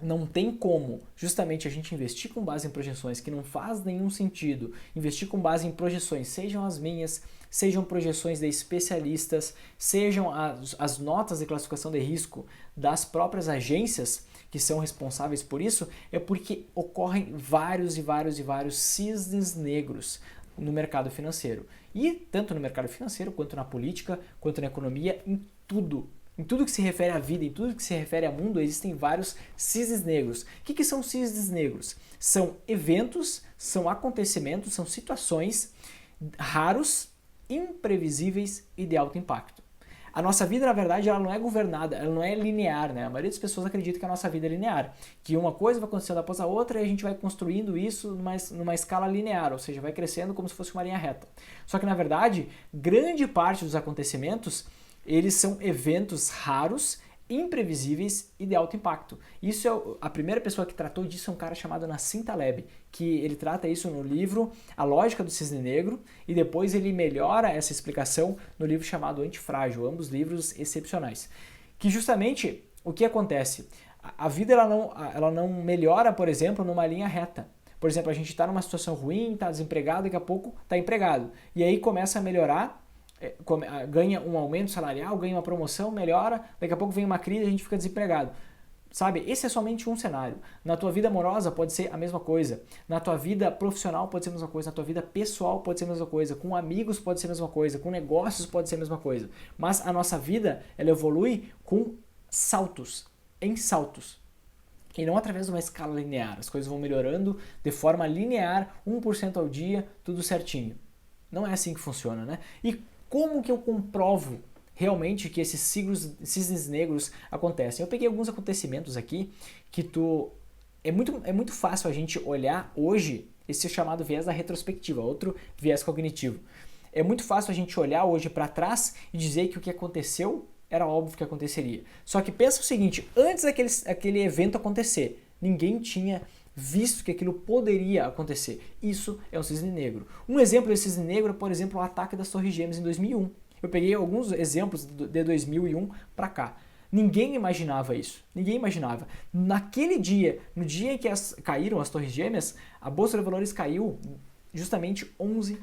Speaker 1: não tem como justamente a gente investir com base em projeções que não faz nenhum sentido, investir com base em projeções, sejam as minhas, sejam projeções de especialistas, sejam as notas de classificação de risco das próprias agências que são responsáveis por isso, é porque ocorrem vários cisnes negros no mercado financeiro. E tanto no mercado financeiro, quanto na política, quanto na economia, em tudo. Em tudo que se refere à vida, em tudo que se refere ao mundo, existem vários cisnes negros. O que são cisnes negros? São eventos, são acontecimentos, são situações raros, imprevisíveis e de alto impacto. A nossa vida, na verdade, ela não é governada, ela não é linear, né? A maioria das pessoas acredita que a nossa vida é linear, que uma coisa vai acontecendo após a outra e a gente vai construindo isso numa escala linear, ou seja, vai crescendo como se fosse uma linha reta. Só que, na verdade, grande parte dos acontecimentos, eles são eventos raros, imprevisíveis e de alto impacto. Isso a primeira pessoa que tratou disso é um cara chamado Nassim Taleb, que ele trata isso no livro A Lógica do Cisne Negro e depois ele melhora essa explicação no livro chamado Antifrágil, ambos livros excepcionais. Que justamente o que acontece? A vida ela não melhora, por exemplo, numa linha reta. Por exemplo, a gente está numa situação ruim, está desempregado, daqui a pouco está empregado. E aí começa a melhorar, ganha um aumento salarial, ganha uma promoção, melhora, daqui a pouco vem uma crise e a gente fica desempregado. Sabe, esse é somente um cenário. Na tua vida amorosa pode ser a mesma coisa. Na tua vida profissional pode ser a mesma coisa. Na tua vida pessoal pode ser a mesma coisa. Com amigos pode ser a mesma coisa. Com negócios pode ser a mesma coisa. Mas a nossa vida, ela evolui com saltos, em saltos. E não através de uma escala linear. As coisas vão melhorando de forma linear, 1% ao dia, tudo certinho. Não é assim que funciona, né? E como que eu comprovo realmente que esses cisnes negros acontecem? Eu peguei alguns acontecimentos aqui que é muito fácil a gente olhar hoje esse chamado viés da retrospectiva, outro viés cognitivo. É muito fácil a gente olhar hoje para trás e dizer que o que aconteceu era óbvio que aconteceria. Só que pensa o seguinte, antes daquele evento acontecer, ninguém tinha visto que aquilo poderia acontecer. Isso é um cisne negro. Um exemplo desse cisne negro é, por exemplo, o ataque das Torres Gêmeas em 2001. Eu peguei alguns exemplos de 2001 para cá. Ninguém imaginava isso. Ninguém imaginava. Naquele dia, no dia em que caíram as Torres Gêmeas, a Bolsa de Valores caiu justamente 11%.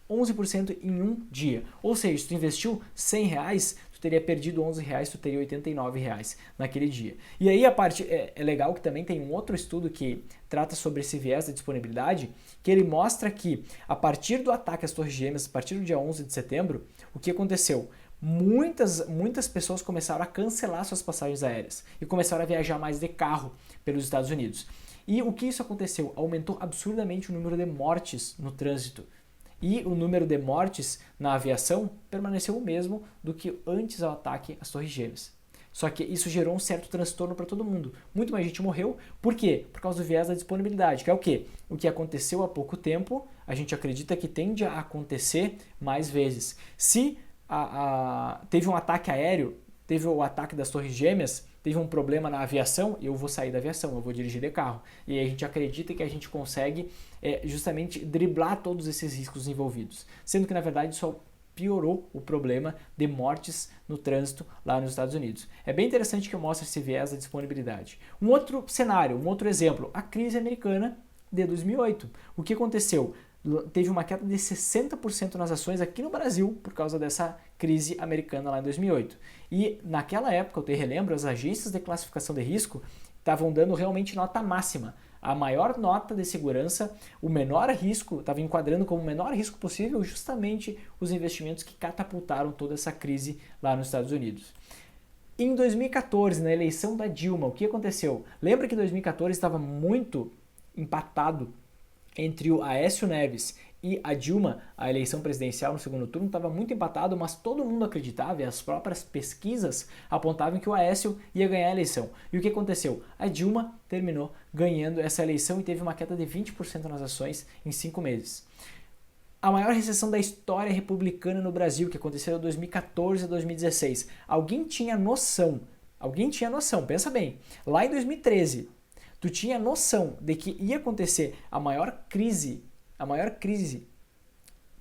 Speaker 1: 11% em um dia. Ou seja, se tu investiu R$100, tu teria perdido R$11, tu teria R$89 naquele dia. E aí a parte é legal que também tem um outro estudo que trata sobre esse viés da disponibilidade, que ele mostra que a partir do ataque às Torres Gêmeas, a partir do dia 11 de setembro, o que aconteceu? Muitas pessoas começaram a cancelar suas passagens aéreas e começaram a viajar mais de carro pelos Estados Unidos. E o que isso aconteceu? Aumentou absurdamente o número de mortes no trânsito. E o número de mortes na aviação permaneceu o mesmo do que antes do ataque às Torres Gêmeas. Só que isso gerou um certo transtorno para todo mundo. Muito mais gente morreu. Por quê? Por causa do viés da disponibilidade, que é o quê? O que aconteceu há pouco tempo, a gente acredita que tende a acontecer mais vezes. Se teve um ataque aéreo, teve o ataque das Torres Gêmeas, teve um problema na aviação, eu vou sair da aviação, eu vou dirigir de carro. E aí a gente acredita que a gente consegue justamente driblar todos esses riscos envolvidos. Sendo que, na verdade, só piorou o problema de mortes no trânsito lá nos Estados Unidos. É bem interessante que eu mostre esse viés da disponibilidade. Um outro cenário, um outro exemplo, a crise americana de 2008. O que aconteceu? Teve uma queda de 60% nas ações aqui no Brasil por causa dessa crise americana lá em 2008. E naquela época, eu te relembro, as agências de classificação de risco estavam dando realmente nota máxima. A maior nota de segurança, o menor risco, estava enquadrando como o menor risco possível justamente os investimentos que catapultaram toda essa crise lá nos Estados Unidos. Em 2014, na eleição da Dilma, o que aconteceu? Lembra que 2014 estava muito empatado entre o Aécio Neves e a Dilma, a eleição presidencial no segundo turno estava muito empatado, mas todo mundo acreditava e as próprias pesquisas apontavam que o Aécio ia ganhar a eleição. E o que aconteceu? A Dilma terminou ganhando essa eleição e teve uma queda de 20% nas ações em 5 meses. A maior recessão da história republicana no Brasil, que aconteceu em 2014 e 2016. Alguém tinha noção, pensa bem, lá em 2013, tu tinha noção de que ia acontecer a maior crise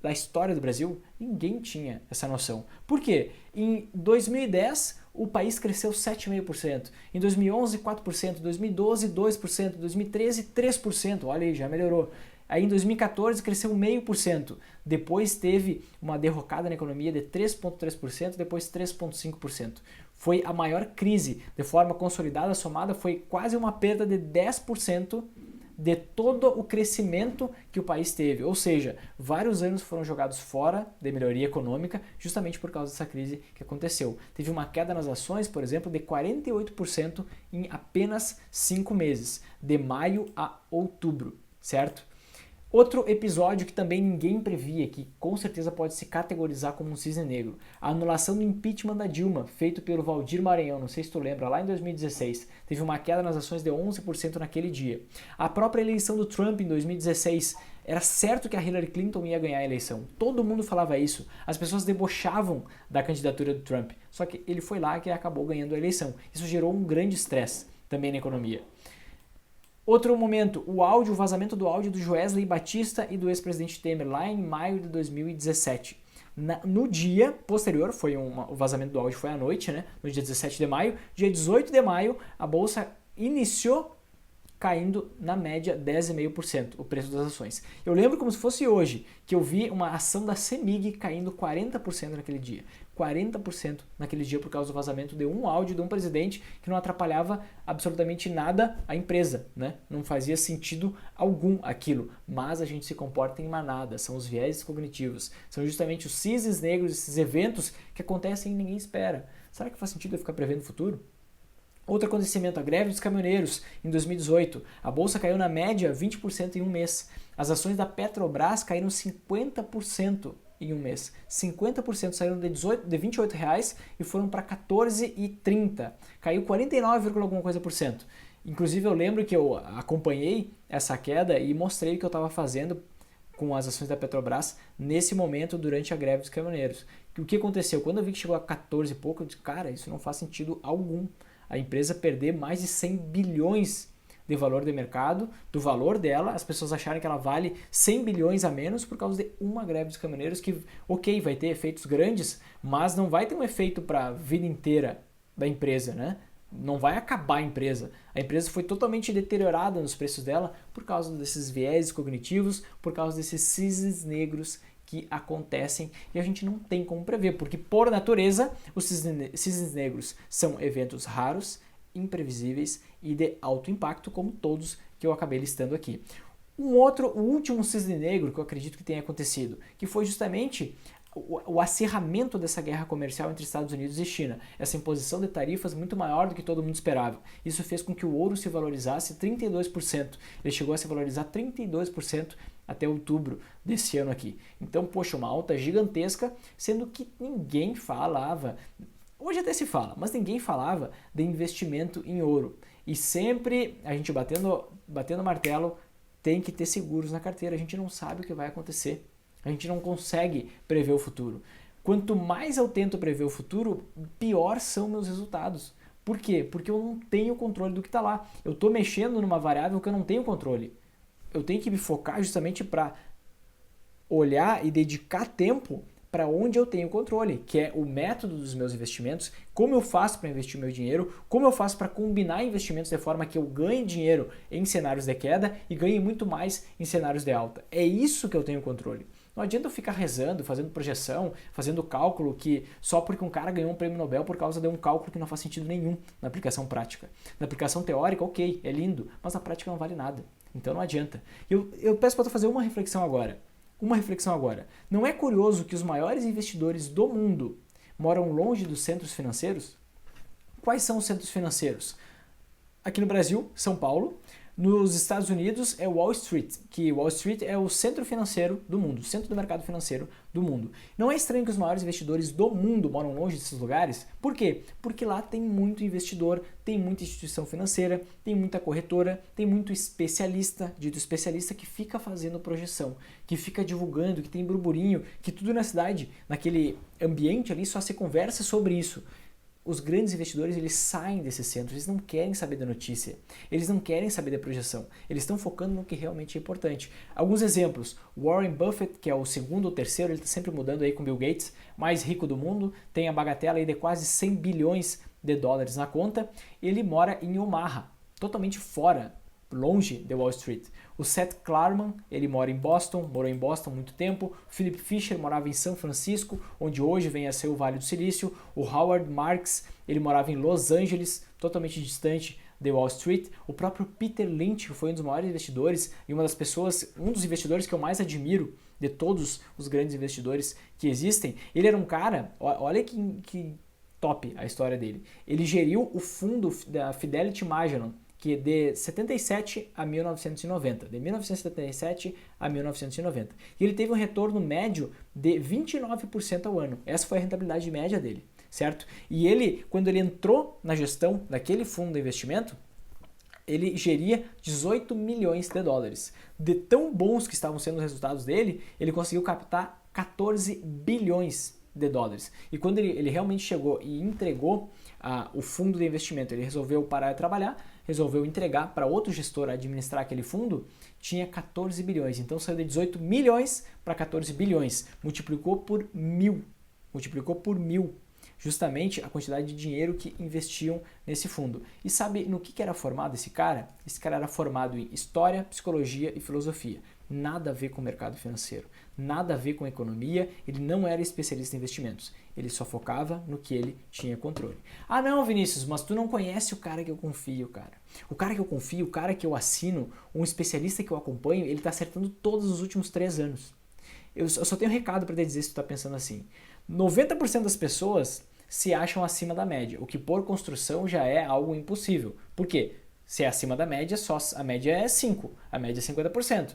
Speaker 1: da história do Brasil? Ninguém tinha essa noção. Por quê? Em 2010, o país cresceu 7,5%. Em 2011, 4%. Em 2012, 2%. Em 2013, 3%. Olha aí, já melhorou. Aí em 2014 cresceu 0,5%. Depois teve uma derrocada na economia de 3,3%, depois 3,5%. Foi a maior crise. De forma consolidada, somada, foi quase uma perda de 10% de todo o crescimento que o país teve. Ou seja, vários anos foram jogados fora de melhoria econômica justamente por causa dessa crise que aconteceu. Teve uma queda nas ações, por exemplo, de 48% em apenas 5 meses, de maio a outubro, certo? Outro episódio que também ninguém previa, que com certeza pode se categorizar como um cisne negro, a anulação do impeachment da Dilma, feito pelo Valdir Maranhão, não sei se tu lembra, lá em 2016, teve uma queda nas ações de 11% naquele dia. A própria eleição do Trump em 2016, era certo que a Hillary Clinton ia ganhar a eleição, todo mundo falava isso, as pessoas debochavam da candidatura do Trump, só que ele foi lá que acabou ganhando a eleição. Isso gerou um grande estresse também na economia. Outro momento, o vazamento do áudio do Joesley Batista e do ex-presidente Temer, lá em maio de 2017. No dia posterior, o vazamento do áudio foi à noite, né? No dia 17 de maio. Dia 18 de maio, a bolsa iniciou caindo na média 10,5% o preço das ações. Eu lembro como se fosse hoje, que eu vi uma ação da CEMIG caindo 40% naquele dia. 40% naquele dia por causa do vazamento de um áudio de um presidente que não atrapalhava absolutamente nada a empresa, né? Não fazia sentido algum aquilo, mas a gente se comporta em manada, são os viéses cognitivos, são justamente os cisnes negros, esses eventos que acontecem e ninguém espera. Será que faz sentido eu ficar prevendo o futuro? Outro acontecimento, a greve dos caminhoneiros em 2018. A bolsa caiu na média 20% em um mês. As ações da Petrobras caíram 50% em um mês. 50% saíram de R$28 e foram para R$14,30. Caiu 49, alguma coisa por cento. Inclusive eu lembro que eu acompanhei essa queda e mostrei o que eu estava fazendo com as ações da Petrobras nesse momento durante a greve dos caminhoneiros. O que aconteceu? Quando eu vi que chegou a 14 e pouco, eu disse, cara, isso não faz sentido algum. A empresa perder mais de 100 bilhões de valor de mercado, do valor dela, as pessoas acharem que ela vale 100 bilhões a menos por causa de uma greve dos caminhoneiros que, ok, vai ter efeitos grandes, mas não vai ter um efeito para a vida inteira da empresa, né? Não vai acabar a empresa. A empresa foi totalmente deteriorada nos preços dela por causa desses viéses cognitivos, por causa desses cisnes negros que acontecem e a gente não tem como prever, porque por natureza os cisnes negros são eventos raros, imprevisíveis e de alto impacto, como todos que eu acabei listando aqui. O último cisne negro que eu acredito que tenha acontecido, que foi justamente o acirramento dessa guerra comercial entre Estados Unidos e China, essa imposição de tarifas muito maior do que todo mundo esperava. Isso fez com que o ouro se valorizasse 32%. Ele chegou a se valorizar 32% até outubro desse ano aqui. Então, poxa, uma alta gigantesca, sendo que ninguém falava, hoje até se fala, mas ninguém falava de investimento em ouro. E sempre a gente batendo martelo, tem que ter seguros na carteira, a gente não sabe o que vai acontecer. A gente não consegue prever o futuro. Quanto mais eu tento prever o futuro, pior são meus resultados. Por quê? Porque eu não tenho controle do que está lá. Eu estou mexendo numa variável que eu não tenho controle. Eu tenho que me focar justamente para olhar e dedicar tempo para onde eu tenho controle, que é o método dos meus investimentos, como eu faço para investir meu dinheiro, como eu faço para combinar investimentos de forma que eu ganhe dinheiro em cenários de queda e ganhe muito mais em cenários de alta. É isso que eu tenho controle. Não adianta eu ficar rezando, fazendo projeção, fazendo cálculo que só porque um cara ganhou um prêmio Nobel por causa de um cálculo que não faz sentido nenhum na aplicação prática. Na aplicação teórica, ok, é lindo, mas na prática não vale nada. Então não adianta. Eu peço para tu fazer uma reflexão agora. Não é curioso que os maiores investidores do mundo moram longe dos centros financeiros? Quais são os centros financeiros? Aqui no Brasil, São Paulo. Nos Estados Unidos é Wall Street, que Wall Street é o centro financeiro do mundo, o centro do mercado financeiro do mundo. Não é estranho que os maiores investidores do mundo moram longe desses lugares? Por quê? Porque lá tem muito investidor, tem muita instituição financeira, tem muita corretora, tem muito especialista, dito especialista, que fica fazendo projeção, que fica divulgando, que tem burburinho, que tudo na cidade, naquele ambiente ali, só se conversa sobre isso. Os grandes investidores, eles saem desses centros, eles não querem saber da notícia, eles não querem saber da projeção, eles estão focando no que realmente é importante. Alguns exemplos, Warren Buffett, que é o segundo ou terceiro, ele está sempre mudando aí com Bill Gates, mais rico do mundo, tem a bagatela aí de quase 100 bilhões de dólares na conta, ele mora em Omaha, totalmente fora, longe de Wall Street. O Seth Klarman, ele morou em Boston há muito tempo. Philip Fisher morava em São Francisco, onde hoje vem a ser o Vale do Silício. O Howard Marks, ele morava em Los Angeles, totalmente distante de Wall Street. O próprio Peter Lynch, que foi um dos maiores investidores e um dos investidores que eu mais admiro de todos os grandes investidores que existem. Ele era um cara, olha que top a história dele. Ele geriu o fundo da Fidelity Magellan, que de 77 a 1990, de 1977 a 1990. E ele teve um retorno médio de 29% ao ano. Essa foi a rentabilidade média dele, certo? E ele, quando ele entrou na gestão daquele fundo de investimento, ele geria 18 milhões de dólares. De tão bons que estavam sendo os resultados dele, ele conseguiu captar 14 bilhões de dólares. E quando ele realmente chegou e entregou o fundo de investimento, ele resolveu parar de trabalhar, resolveu entregar para outro gestor administrar aquele fundo, tinha 14 bilhões. Então saiu de 18 milhões para 14 bilhões. Multiplicou por 1000. Justamente a quantidade de dinheiro que investiam nesse fundo. E sabe no que era formado esse cara? Esse cara era formado em História, Psicologia e Filosofia. Nada a ver com o mercado financeiro, nada a ver com economia, ele não era especialista em investimentos, ele só focava no que ele tinha controle. Ah não, Vinícius, mas tu não conhece o cara que eu confio, cara. O cara que eu confio, o cara que eu assino, um especialista que eu acompanho, ele está acertando todos os últimos 3 anos. Eu só tenho um recado para te dizer se tu está pensando assim. 90% das pessoas se acham acima da média, o que por construção já é algo impossível. Por quê? Se é acima da média, só a média é 5, a média é 50%.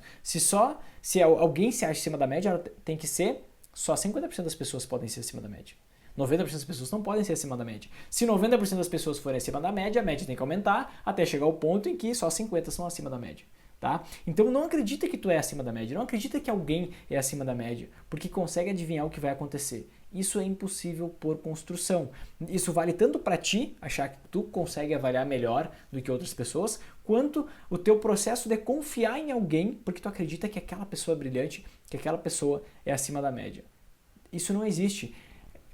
Speaker 1: Se alguém se acha acima da média, tem que ser, só 50% das pessoas podem ser acima da média. 90% das pessoas não podem ser acima da média. Se 90% das pessoas forem acima da média, a média tem que aumentar até chegar ao ponto em que só 50 são acima da média. Tá? Então não acredita que tu é acima da média, não acredita que alguém é acima da média, porque consegue adivinhar o que vai acontecer. Isso é impossível por construção. Isso vale tanto para ti, achar que tu consegue avaliar melhor do que outras pessoas, quanto o teu processo de confiar em alguém, porque tu acredita que aquela pessoa é brilhante, que aquela pessoa é acima da média. Isso não existe.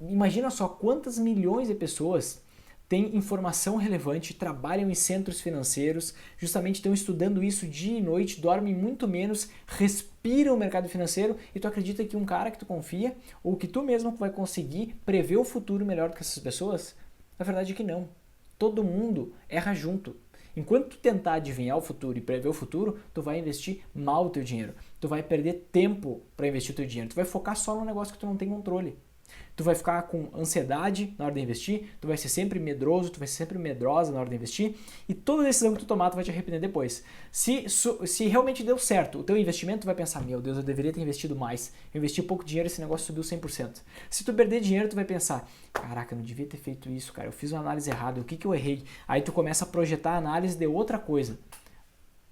Speaker 1: Imagina só quantas milhões de pessoas têm informação relevante, trabalham em centros financeiros, justamente estão estudando isso dia e noite, dormem muito menos, respiram o mercado financeiro e tu acredita que um cara que tu confia ou que tu mesmo vai conseguir prever o futuro melhor do que essas pessoas? Na verdade é que não. Todo mundo erra junto. Enquanto tu tentar adivinhar o futuro e prever o futuro, tu vai investir mal o teu dinheiro. Tu vai perder tempo para investir o teu dinheiro. Tu vai focar só no negócio que tu não tem controle. Tu vai ficar com ansiedade na hora de investir, tu vai ser sempre medroso, tu vai ser sempre medrosa na hora de investir e toda decisão que tu tomar tu vai te arrepender depois. Se realmente deu certo o teu investimento, tu vai pensar, meu Deus, eu deveria ter investido mais, eu investi pouco dinheiro e esse negócio subiu 100%. Se tu perder dinheiro, tu vai pensar, caraca, eu não devia ter feito isso, cara, eu fiz uma análise errada, o que eu errei? Aí tu começa a projetar a análise de outra coisa.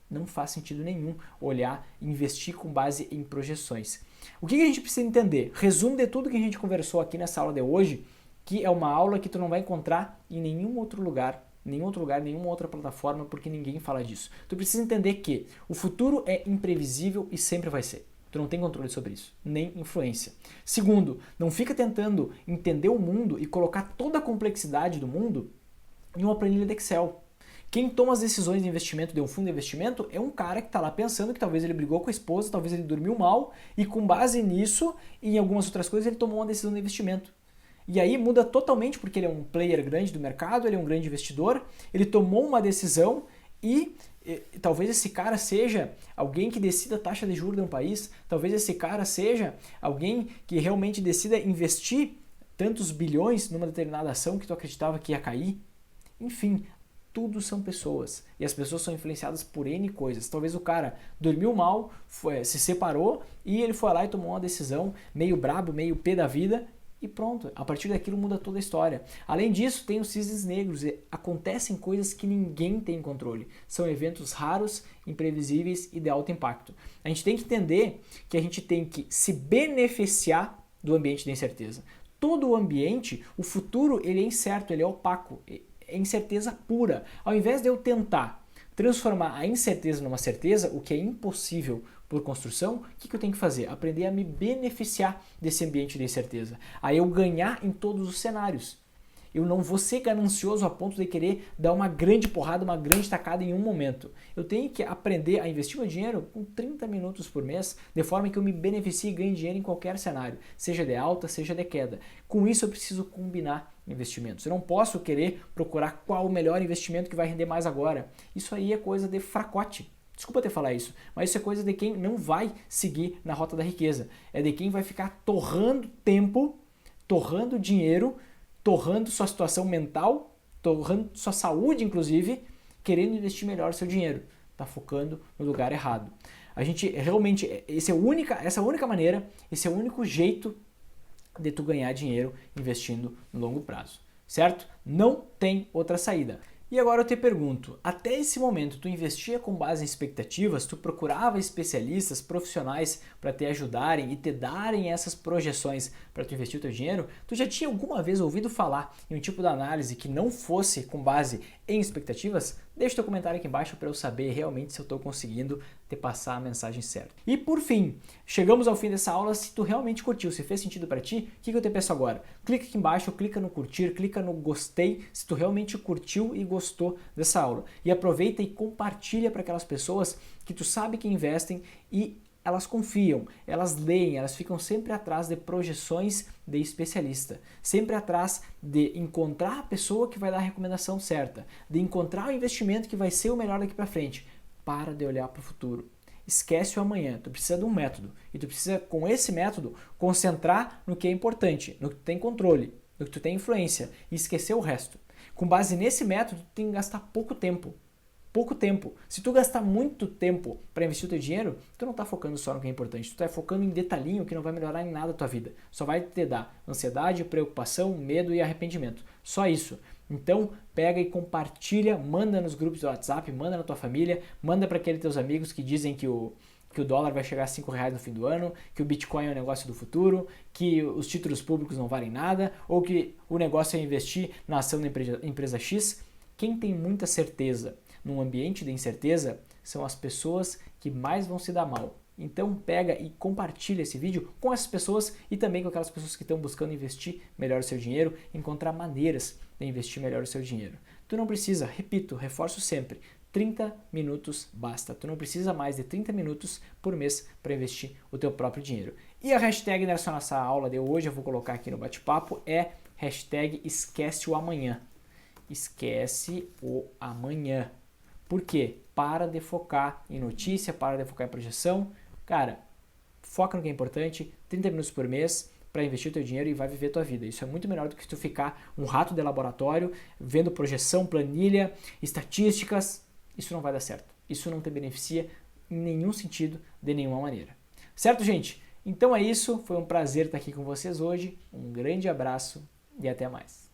Speaker 1: Não faz sentido nenhum olhar e investir com base em projeções. O que a gente precisa entender? Resumo de tudo que a gente conversou aqui nessa aula de hoje, que é uma aula que tu não vai encontrar em nenhum outro lugar, nenhuma outra plataforma, porque ninguém fala disso. Tu precisa entender que o futuro é imprevisível e sempre vai ser. Tu não tem controle sobre isso, nem influência. Segundo, não fica tentando entender o mundo e colocar toda a complexidade do mundo em uma planilha de Excel. Quem toma as decisões de investimento de um fundo de investimento é um cara que está lá pensando que talvez ele brigou com a esposa, talvez ele dormiu mal e com base nisso e em algumas outras coisas ele tomou uma decisão de investimento. E aí muda totalmente porque ele é um player grande do mercado, ele é um grande investidor, ele tomou uma decisão e talvez esse cara seja alguém que decida a taxa de juros de um país, talvez esse cara seja alguém que realmente decida investir tantos bilhões numa determinada ação que tu acreditava que ia cair. Enfim, tudo são pessoas e as pessoas são influenciadas por N coisas. Talvez o cara dormiu mal, se separou e ele foi lá e tomou uma decisão meio brabo, meio pé da vida e pronto. A partir daquilo muda toda a história. Além disso, tem os cisnes negros. Acontecem coisas que ninguém tem controle. São eventos raros, imprevisíveis e de alto impacto. A gente tem que entender que a gente tem que se beneficiar do ambiente de incerteza. Todo o ambiente, o futuro, ele é incerto, ele é opaco. É incerteza pura. Ao invés de eu tentar transformar a incerteza numa certeza, o que é impossível por construção, o que eu tenho que fazer? Aprender a me beneficiar desse ambiente de incerteza. A eu ganhar em todos os cenários. Eu não vou ser ganancioso a ponto de querer dar uma grande porrada, uma grande tacada em um momento. Eu tenho que aprender a investir meu dinheiro com 30 minutos por mês, de forma que eu me beneficie e ganhe dinheiro em qualquer cenário, seja de alta, seja de queda. Com isso eu preciso combinar investimentos. Eu não posso querer procurar qual o melhor investimento que vai render mais agora. Isso aí é coisa de fracote. Desculpa ter falar isso, mas isso é coisa de quem não vai seguir na rota da riqueza. É de quem vai ficar torrando tempo, torrando dinheiro, torrando sua situação mental, torrando sua saúde, inclusive, querendo investir melhor seu dinheiro. Está focando no lugar errado. A gente realmente, essa é a única maneira, esse é o único jeito de tu ganhar dinheiro investindo no longo prazo, certo? Não tem outra saída. E agora eu te pergunto, até esse momento tu investia com base em expectativas, tu procurava especialistas, profissionais para te ajudarem e te darem essas projeções para tu investir o teu dinheiro? Tu já tinha alguma vez ouvido falar em um tipo de análise que não fosse com base em expectativas? Deixa teu comentário aqui embaixo para eu saber realmente se eu estou conseguindo te passar a mensagem certa. E por fim, chegamos ao fim dessa aula. Se tu realmente curtiu, se fez sentido para ti, o que eu te peço agora? Clica aqui embaixo, clica no curtir, clica no gostei, se tu realmente curtiu e gostou dessa aula. E aproveita e compartilha para aquelas pessoas que tu sabe que investem e elas confiam, elas leem, elas ficam sempre atrás de projeções de especialista, sempre atrás de encontrar a pessoa que vai dar a recomendação certa, de encontrar o investimento que vai ser o melhor daqui para frente. Para de olhar para o futuro. Esquece o amanhã, tu precisa de um método e tu precisa, com esse método, concentrar no que é importante, no que tu tem controle, no que tu tem influência e esquecer o resto. Com base nesse método, tu tem que gastar pouco tempo. Pouco tempo. Se tu gastar muito tempo para investir o teu dinheiro, tu não está focando só no que é importante, tu está focando em detalhinho que não vai melhorar em nada a tua vida. Só vai te dar ansiedade, preocupação, medo e arrependimento. Só isso. Então, pega e compartilha, manda nos grupos do WhatsApp, manda na tua família, manda para aqueles teus amigos que dizem que o dólar vai chegar a R$5 no fim do ano, que o Bitcoin é um negócio do futuro, que os títulos públicos não valem nada, ou que o negócio é investir na ação da empresa X. Quem tem muita certeza num ambiente de incerteza são as pessoas que mais vão se dar mal. Então pega e compartilha esse vídeo com essas pessoas e também com aquelas pessoas que estão buscando investir melhor o seu dinheiro, encontrar maneiras de investir melhor o seu dinheiro. Tu não precisa, repito, reforço sempre, 30 minutos basta. Tu não precisa mais de 30 minutos por mês para investir o teu próprio dinheiro. E a hashtag dessa nossa aula de hoje, eu vou colocar aqui no bate-papo, é hashtag esquece o amanhã. Esquece o amanhã. Por quê? Para de focar em notícia, para de focar em projeção. Cara, foca no que é importante, 30 minutos por mês para investir o teu dinheiro e vai viver a tua vida. Isso é muito melhor do que tu ficar um rato de laboratório, vendo projeção, planilha, estatísticas. Isso não vai dar certo. Isso não te beneficia em nenhum sentido, de nenhuma maneira. Certo, gente? Então é isso. Foi um prazer estar aqui com vocês hoje. Um grande abraço e até mais.